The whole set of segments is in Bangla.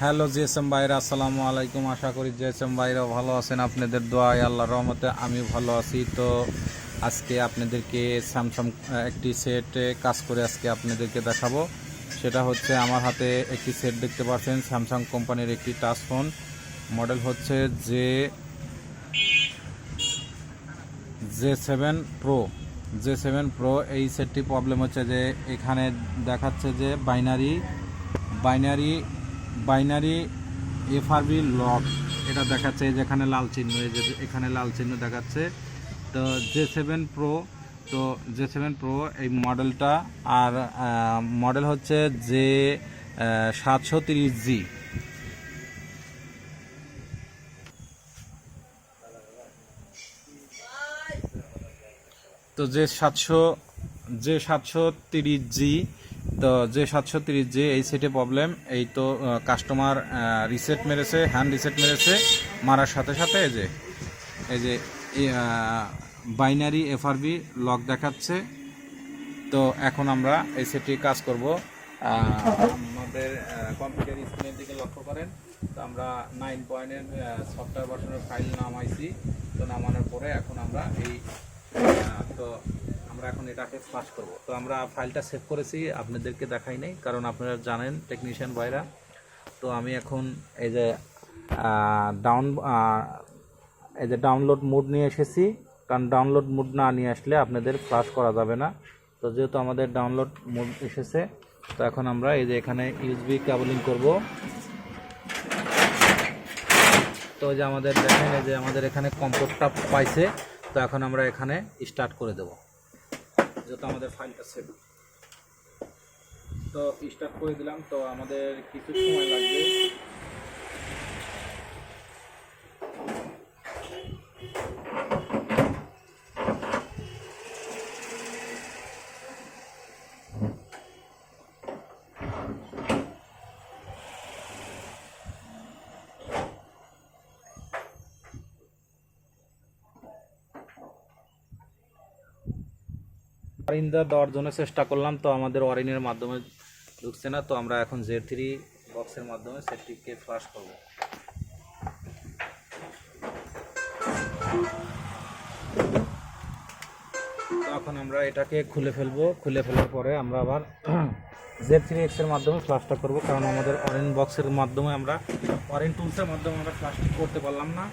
হ্যালো জিএসএম ভাইরা, আসসালামু আলাইকুম। আশা করি জিএসএম ভাইরা ভালো আছেন। আপনাদের দোয়ায় আল্লাহর রহমতে আমি ভালো আছি। তো আজকে আপনাদেরকে স্যামসাং একটি সেটে কাজ করে আজকে আপনাদেরকে দেখাবো। সেটা হচ্ছে আমার হাতে একটি সেট দেখতে পাচ্ছেন, স্যামসাং কোম্পানির একটি টাচ ফোন, মডেল হচ্ছে J7 Pro। এই সেটটি প্রবলেম হচ্ছে যে এখানে দেখাচ্ছে যে বাইনারি বাইনারি FRP লক এটা দেখাচ্ছে, যেখানে লাল চিহ্ন, এই যে এখানে লাল চিহ্ন দেখাচ্ছে। তো J7 Pro, তো J7 Pro এই মডেলটা, আর মডেল হচ্ছে J730G। তো J730G, তো J730G এই সেটে প্রবলেম। এই তো কাস্টমার রিসেট মেরেছে, হ্যান্ড রিসেট মেরেছে, মারার সাথে সাথে এই যে বাইনারি FRP লক দেখাচ্ছে। তো এখন আমরা এই সেটটি কাজ করব। আমাদের কম্পিউটার স্ক্রিনের দিকে লক্ষ্য করেন। তো আমরা 9 সফটওয়্যার ভার্সনের ফাইল নামাইছি। তো নামানোর পরে এখন আমরা এখন এটাকে ফ্লাশ করব। তো আমরা ফাইলটা সেভ করেছি, আপনাদেরকে দেখাই নাই কারণ আপনারা জানেন টেকনিশিয়ান ভাইরা। তো আমি এখন এই যে ডাউনলোড মোড নিয়ে এসেছি, কারণ ডাউনলোড মোড না নিয়ে আসলে আপনাদের ফ্লাশ করা যাবে না। তো যেহেতু আমাদের ডাউনলোড মোড এসেছে, তো এখন আমরা এই যে এখানে ইউএসবি কেবলিং করব। তো যে আমাদের দেখেন, এই যে আমাদের এখানে কম্পোর্টটা পাইছে। তো এখন আমরা এখানে স্টার্ট করে দেব, যেহেতু আমাদের ফাইলটা সেভ। তো স্টার্ট করে দিলাম। তো আমাদের কিছু সময় লাগবে। ওয়ারিং দেওয়ার জন্য চেষ্টা করলাম, তো আমাদের ওয়ারিংয়ের মাধ্যমে ঢুকছে না। তো আমরা এখন Z3 বক্সের মাধ্যমে সেটটিকে ফ্লাশ করব। তো এখন আমরা এটাকে খুলে ফেলবো। খুলে ফেলার পরে আমরা আবার Z3X এর মাধ্যমে ফ্লাশটা করব, কারণ আমাদের ওয়ারিং বক্সের মাধ্যমে ওয়ারিং টুলসের মাধ্যমে আমরা ফ্লাশটি করতে পারলাম না।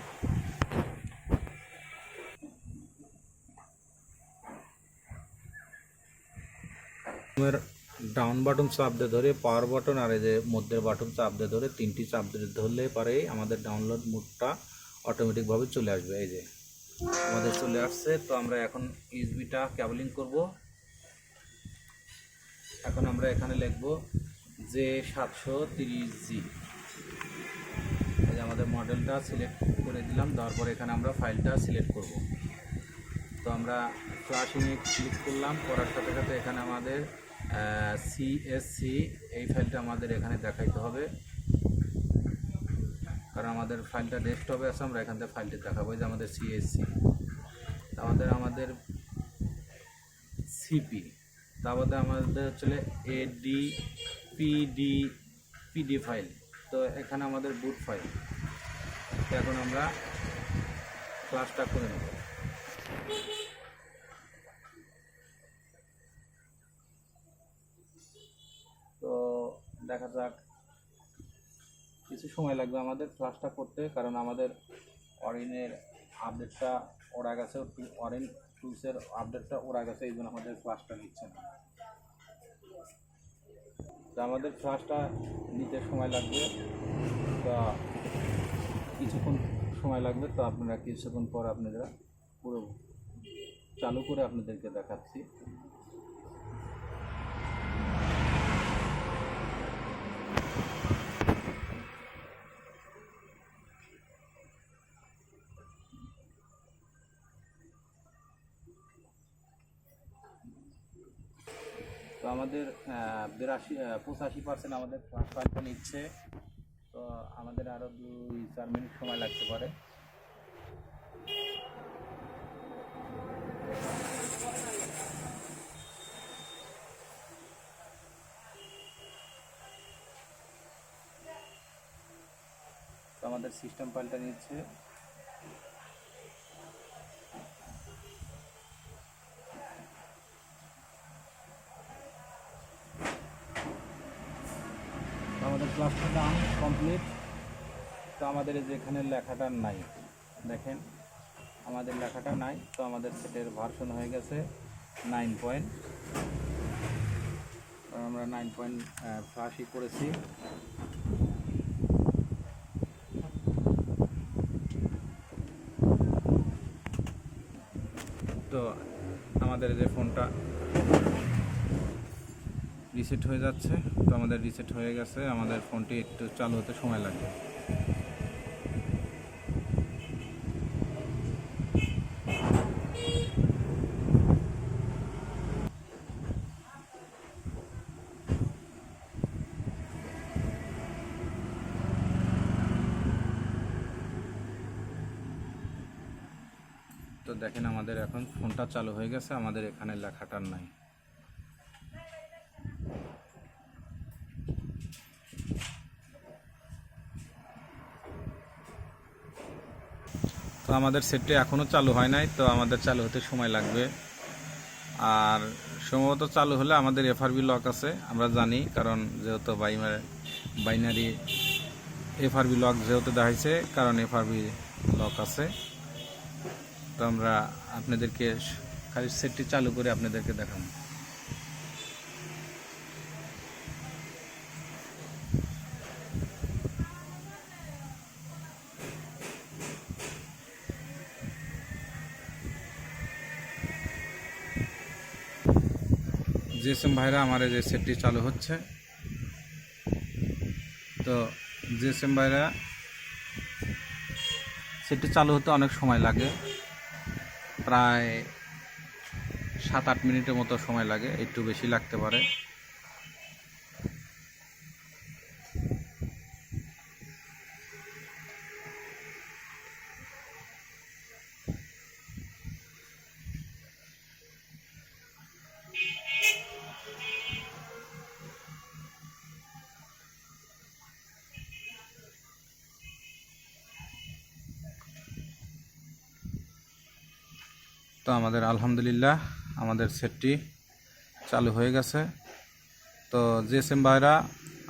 ডাউন বাটন চাপ দিয়ে ধরে, পাওয়ার বাটন আর এই যে মধ্যের বাটন চাপ দিয়ে ধরে, তিনটি চাপ দিয়ে ধরলে পরে আমাদের ডাউনলোড মোডটা অটোমেটিকভাবে চলে আসবে। এই যে আমাদের চলে আসছে। তো আমরা এখন ইউএসবিটা কেবলিং করব। এখন আমরা এখানে লিখব J730G। এই যে আমাদের মডেলটা সিলেক্ট করে দিলাম, দেওয়ার পরে এখানে আমরা ফাইলটা সিলেক্ট করব। তো আমরা ফ্লাশিংয়ে ক্লিক করলাম, করার সাথে সাথে এখানে আমাদের CSC এই ফাইলটা আমাদের এখানে দেখাইতে হবে, কারণ আমাদের ফাইলটা ডেস্কটপে আছে। আমরা এখান থেকে ফাইলটি দেখাবো যে আমাদের CSC, আমাদের CP, তারপরে আমাদের হচ্ছে PD ফাইল। তো এখানে আমাদের বুট ফাইল। তো এখন আমরা ক্লাসটা করে নেব। তো দেখা যাক, কিছু সময় লাগবে আমাদের ফ্লাশটা করতে, কারণ আমাদের ওয়ারিংয়ের আপডেটটা ওরা গেছে, ওয়ারিং টুলসের আপডেটটা ওরা গেছে, এই জন্য আমাদের ফ্লাশটা নিচ্ছে না। তো আমাদের ফ্লাশটা নিতে সময় লাগবে, তো কিছুক্ষণ সময় লাগবে। তো আপনারা কিছুক্ষণ পর আপনারা পুরো চালু করে আপনাদেরকে দেখাচ্ছি। তো আমাদের 85% আমাদের ফ্লাশ ফাইলটা নিচ্ছে। তো আমাদের আরও 2-4 মিনিট সময় লাগতে পারে। আমাদের সিস্টেম পাল্টে নিচ্ছে। আমাদের ক্লাসটা কমপ্লিট। তো আমাদের যেখানে লেখাটা নাই, দেখেন আমাদের লেখাটা নাই। তো আমাদের সেটের ভার্সন হয়ে গেছে 9 আমরা 9.80 করেছি। তো আমাদের যে ফোনটা রিসেট হয়ে যাচ্ছে, তো আমাদের রিসেট হয়ে গেছে। আমাদের ফোনটি একটু চালু হতে সময় লাগবে। তো দেখেন আমাদের এখন ফোনটা চালু হয়ে গেছে, আমাদের এখানে লেখাটা নাই। তো আমাদের সেটটি এখনও চালু হয় নাই, তো আমাদের চালু হতে সময় লাগবে। আর সম্ভবত চালু হলে আমাদের FRP লক আছে, আমরা জানি, কারণ যেহেতু বাইনারি FRP লক যেহেতু দেখাইছে, কারণ FRP লক আছে। তো আমরা আপনাদেরকে খালি সেটটি চালু করে আপনাদেরকে দেখাবো। জিএসএম ভাইরা আমার এই যে সেটটি চালু হচ্ছে। তো জিএসএম ভাইরা সেটটি চালু হতে অনেক সময় লাগে, প্রায় 7-8 মিনিটের মতো সময় লাগে, একটু বেশি লাগতে পারে। তো আমাদের আলহামদুলিল্লাহ আমাদের সেটটি চালু হয়ে গেছে। তো জিএসএম ভাইরা,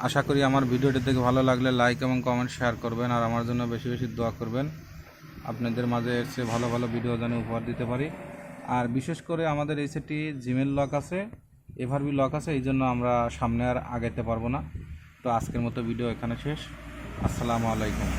আশা করি আমার ভিডিওটি দেখে ভালো লাগলে লাইক এবং কমেন্ট শেয়ার করবেন, আর আমার জন্য বেশি বেশি দোয়া করবেন। আপনাদের মাঝে এসে ভালো ভালো ভিডিও যেন উপহার দিতে পারি। আর বিশেষ করে আমাদের এই সেটটি জিমেল লক আছে, FRP লক আছে, এই জন্য আমরা সামনে আর আগাইতে পারবো না। তো আজকের মতো ভিডিও এখানে শেষ। আসসালামু আলাইকুম।